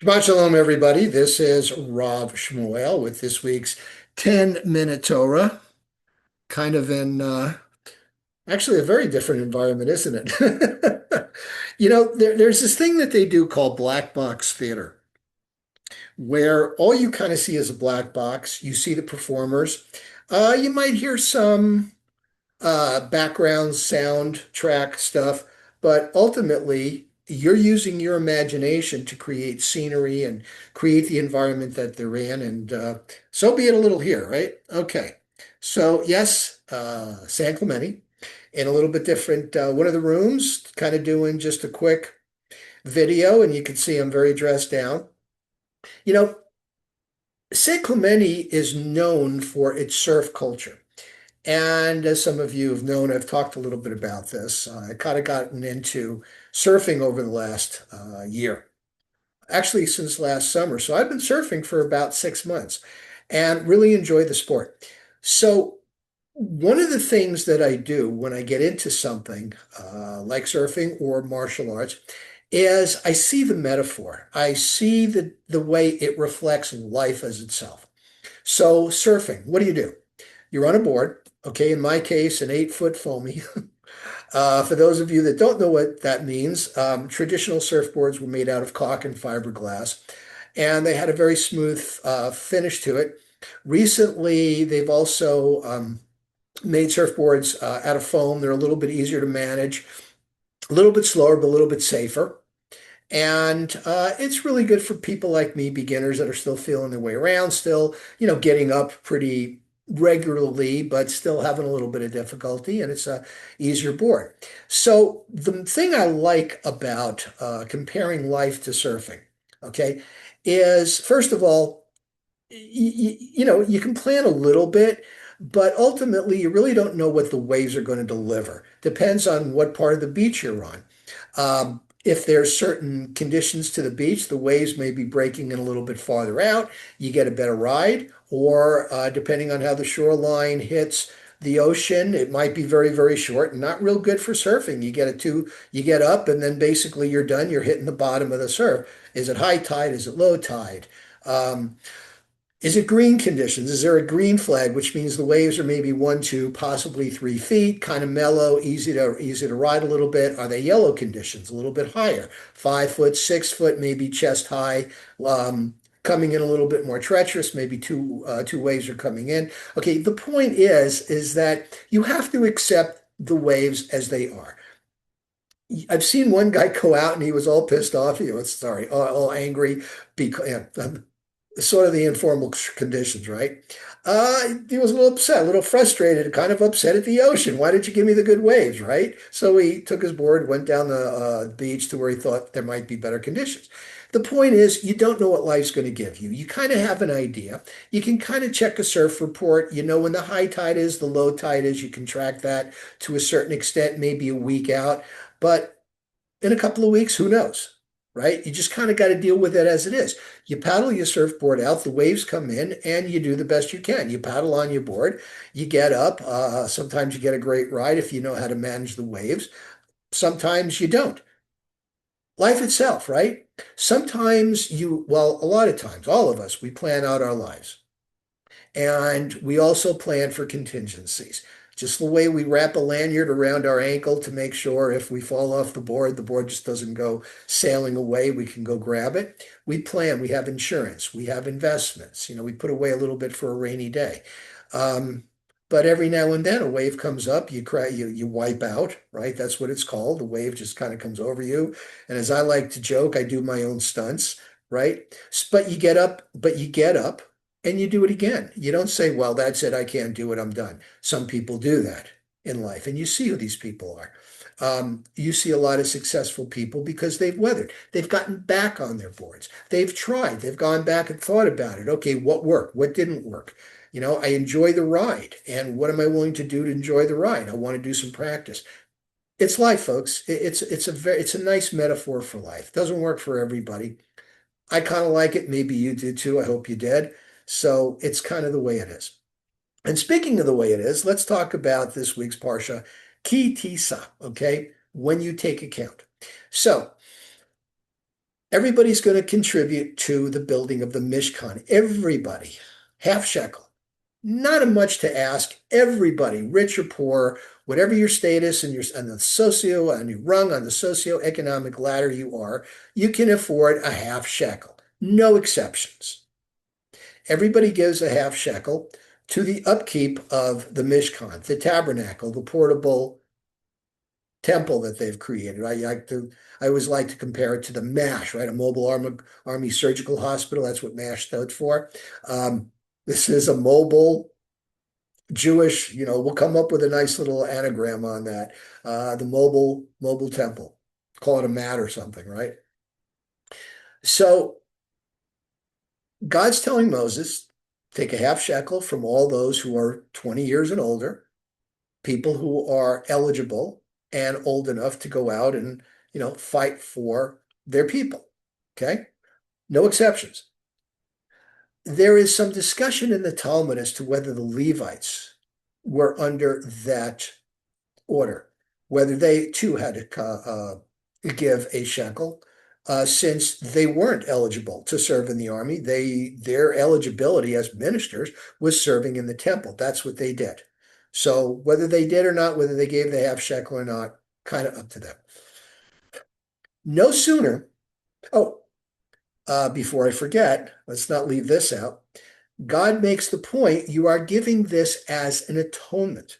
Shabbat Shalom, everybody. This is Rav Shmuel with this week's 10-minute Torah. Kind of in actually a very different environment, isn't it? There's this thing that they do called black box theater, where all you kind of see is a black box. You see the performers. You might hear some background soundtrack stuff, but ultimately you're using your imagination to create scenery and create the environment that they're in, and so be it a little here, right? Okay. So yes, San Clemente in a little bit different one of the rooms, kind of doing just a quick video, and you can see I'm very dressed down. You know, San Clemente is known for its surf culture. And as some of you have known, I've talked a little bit about this. I kind of gotten into surfing over the last year, actually since last summer. So I've been surfing for about 6 months and really enjoy the sport. So one of the things that I do when I get into something like surfing or martial arts is I see the metaphor. I see the way it reflects life as itself. So surfing, what do? You're on a board, okay, in my case, an 8 foot foamy. For those of you that don't know what that means, traditional surfboards were made out of caulk and fiberglass, and they had a very smooth finish to it. Recently, they've also made surfboards out of foam. They're a little bit easier to manage, a little bit slower, but a little bit safer. And it's really good for people like me, beginners that are still feeling their way around, still, getting up pretty regularly, but still having a little bit of difficulty, and it's a easier board. So the thing I like about comparing life to surfing, okay, is first of all, you can plan a little bit, but ultimately you really don't know what the waves are going to deliver. Depends on what part of the beach you're on. If there's certain conditions to the beach, the waves may be breaking in a little bit farther out. You get a better ride, or depending on how the shoreline hits the ocean, it might be very, very short and not real good for surfing. You get up, and then basically you're done. You're hitting the bottom of the surf. Is it high tide? Is it low tide? Um, is it green conditions? Is there a green flag, which means the waves are maybe 1, 2, possibly 3 feet, kind of mellow, easy to ride a little bit? Are they yellow conditions, a little bit higher, 5 foot, 6 foot, maybe chest high, coming in a little bit more treacherous? Maybe two waves are coming in. Okay, the point is that you have to accept the waves as they are. I've seen one guy go out and he was all pissed off. He was sorry, all angry because sort of the informal conditions, right? He was a little upset, a little frustrated, kind of upset at the ocean. Why did you give me the good waves, right? So he took his board, went down the beach to where he thought there might be better conditions. The point is, you don't know what life's going to give you. You kind of have an idea. You can kind of check a surf report. You know when the high tide is, the low tide is. You can track that to a certain extent, maybe a week out. But in a couple of weeks, who knows? Right? You just kind of got to deal with it as it is. You paddle your surfboard out, the waves come in, and you do the best you can. You paddle on your board, you get up. Sometimes you get a great ride if you know how to manage the waves. Sometimes you don't. Life itself, right? Well, a lot of times, all of us, we plan out our lives. And we also plan for contingencies. Just the way we wrap a lanyard around our ankle to make sure if we fall off the board just doesn't go sailing away, we can go grab it. We plan, we have insurance, we have investments. We put away a little bit for a rainy day. Um, but every now and then a wave comes up, you cry, you wipe out, right? That's what it's called. The wave just kind of comes over you. And as I like to joke, I do my own stunts, right? But you get up and you do it again. You don't say, well, that's it. I can't do it. I'm done. Some people do that in life, and you see who these people are. You see a lot of successful people because they've weathered. They've gotten back on their boards. They've tried. They've gone back and thought about it. Okay, what worked? What didn't work? I enjoy the ride. And what am I willing to do to enjoy the ride? I want to do some practice. It's life, folks. It's a nice metaphor for life. Doesn't work for everybody. I kind of like it. Maybe you did too. I hope you did. So it's kind of the way it is. And speaking of the way it is, let's talk about this week's Parsha, Ki Tisa, okay? When you take account. So Everybody's going to contribute to the building of the Mishkan. Everybody, half shekel. Not much to ask. Everybody, rich or poor, whatever your status and your and the socio and you rung on the socioeconomic ladder you are, you can afford a half shekel. No exceptions. Everybody gives a half shekel to the upkeep of the Mishkan, the tabernacle, the portable temple that they've created. I always like to compare it to the MASH, right? A mobile army surgical hospital. That's what MASH stood for. This is a mobile Jewish, we'll come up with a nice little anagram on that. The mobile temple. Call it a mat or something, right? So God's telling Moses, take a half shekel from all those who are 20 years and older, people who are eligible and old enough to go out and, fight for their people. Okay? No exceptions. There is some discussion in the Talmud as to whether the Levites were under that order, whether they too had to give a shekel, since they weren't eligible to serve in the army. Their eligibility as ministers was serving in the temple. That's what they did. So whether they did or not, whether they gave the half shekel or not, kind of up to them. No sooner, before I forget, let's not leave this out. God makes the point, you are giving this as an atonement.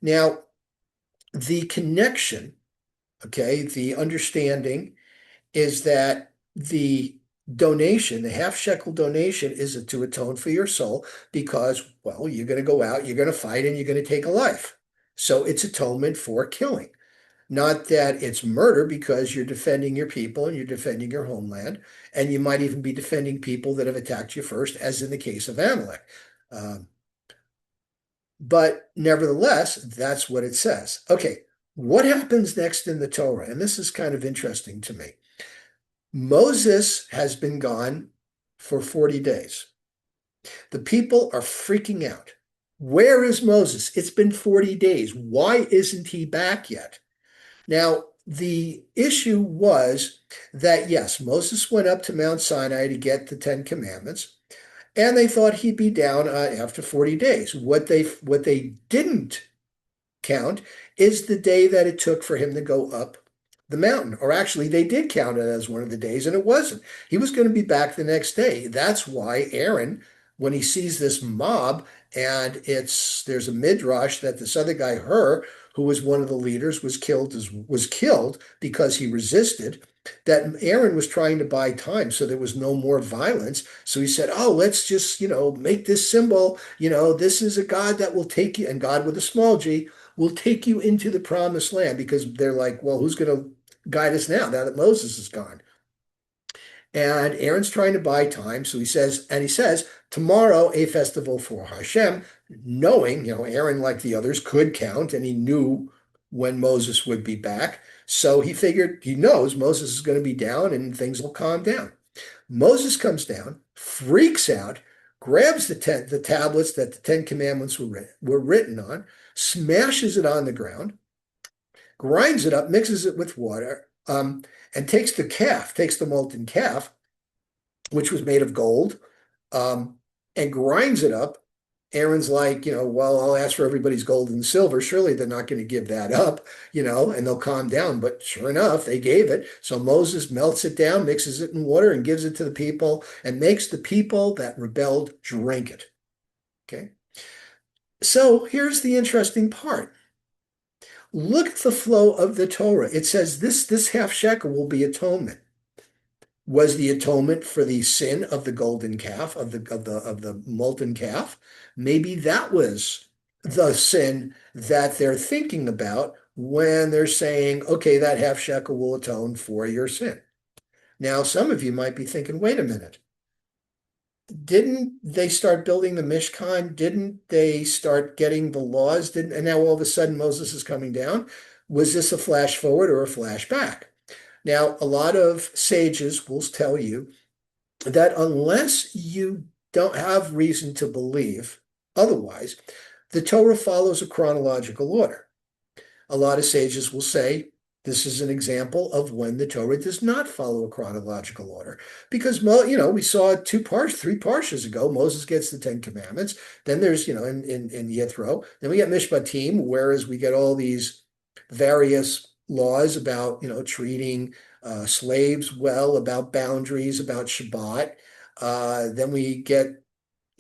Now, the connection, okay, the understanding is that the donation, the half shekel donation, is to atone for your soul because, well, you're going to go out, you're going to fight, and you're going to take a life. So it's atonement for killing. Not that it's murder because you're defending your people and you're defending your homeland, and you might even be defending people that have attacked you first, as in the case of Amalek. But nevertheless, that's what it says. Okay, what happens next in the Torah? And this is kind of interesting to me. Moses has been gone for 40 days. The people are freaking out. Where is Moses? It's been 40 days. Why isn't he back yet? Now, the issue was that, yes, Moses went up to Mount Sinai to get the Ten Commandments, and they thought he'd be down after 40 days. What they didn't count is the day that it took for him to go up the mountain. Or actually, they did count it as one of the days, and it wasn't. He was going to be back the next day. That's why Aaron, when he sees this mob, and there's a midrash that this other guy, Hur, who was one of the leaders, was killed because he resisted, that Aaron was trying to buy time so there was no more violence. So he said, oh, let's just, make this symbol, this is a God that will take you, and God with a small g, will take you into the promised land, because they're like, well, who's going to guide us now that Moses is gone? And Aaron's trying to buy time. So he says, tomorrow a festival for Hashem, knowing, Aaron, like the others, could count, and he knew when Moses would be back. So he figured, he knows Moses is going to be down and things will calm down. Moses comes down, freaks out, grabs the tablets that the Ten Commandments were written on, smashes it on the ground, grinds it up, mixes it with water, and takes the molten calf, which was made of gold, and grinds it up. Aaron's like, well, I'll ask for everybody's gold and silver. Surely they're not going to give that up, and they'll calm down. But sure enough, they gave it. So Moses melts it down, mixes it in water, and gives it to the people, and makes the people that rebelled drink it. Okay. So here's the interesting part. Look at the flow of the Torah. It says this half shekel will be atonement. Was the atonement for the sin of the golden calf, of the molten calf? Maybe that was the sin that they're thinking about when they're saying, okay, that half shekel will atone for your sin. Now, some of you might be thinking, wait a minute. Didn't they start building the Mishkan? Didn't they start getting the laws? And now all of a sudden Moses is coming down? Was this a flash forward or a flash back? Now, a lot of sages will tell you that unless you don't have reason to believe otherwise, the Torah follows a chronological order. A lot of sages will say This is an example of when the Torah does not follow a chronological order. Because, we saw three parshas ago, Moses gets the Ten Commandments. Then there's, in Yithro. Then we get Mishpatim, whereas we get all these various laws about, treating slaves well, about boundaries, about Shabbat. Then we get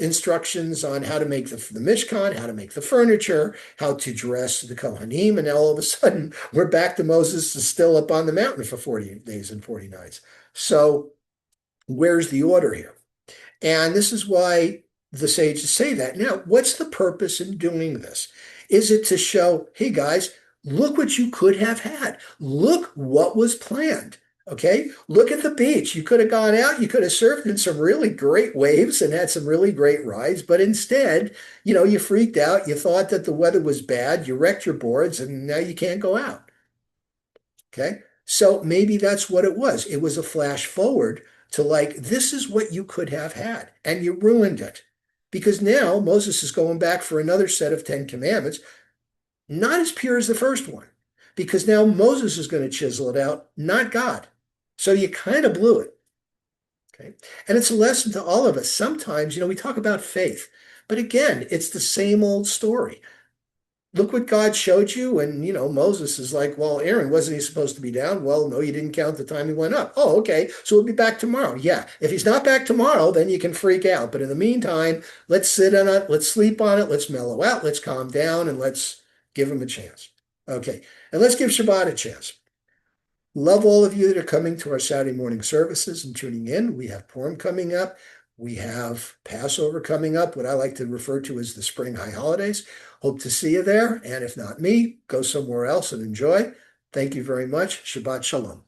instructions on how to make the Mishkan, how to make the furniture, how to dress the Kohanim, and now all of a sudden we're back to Moses is still up on the mountain for 40 days and 40 nights. So where's the order here? And this is why the sages say that. Now, what's the purpose in doing this? Is it to show, hey guys, look what you could have had. Look what was planned. Okay, look at the beach. You could have gone out, you could have surfed in some really great waves and had some really great rides, but instead, you freaked out. You thought that the weather was bad. You wrecked your boards, and now you can't go out. Okay, so maybe that's what it was. It was a flash forward to like, this is what you could have had, and you ruined it. Because now Moses is going back for another set of 10 commandments, not as pure as the first one, because now Moses is going to chisel it out, not God. So you kind of blew it. Okay. And it's a lesson to all of us. Sometimes, we talk about faith, but again, it's the same old story. Look what God showed you. And, Moses is like, well, Aaron, wasn't he supposed to be down? Well, no, you didn't count the time he went up. Oh, okay. So we'll be back tomorrow. Yeah. If he's not back tomorrow, then you can freak out. But in the meantime, let's sit on it. Let's sleep on it. Let's mellow out. Let's calm down and let's give him a chance. Okay. And let's give Shabbat a chance. Love all of you that are coming to our Saturday morning services and tuning in. We have Purim coming up. We have Passover coming up, what I like to refer to as the spring high holidays. Hope to see you there. And if not me, go somewhere else and enjoy. Thank you very much. Shabbat Shalom.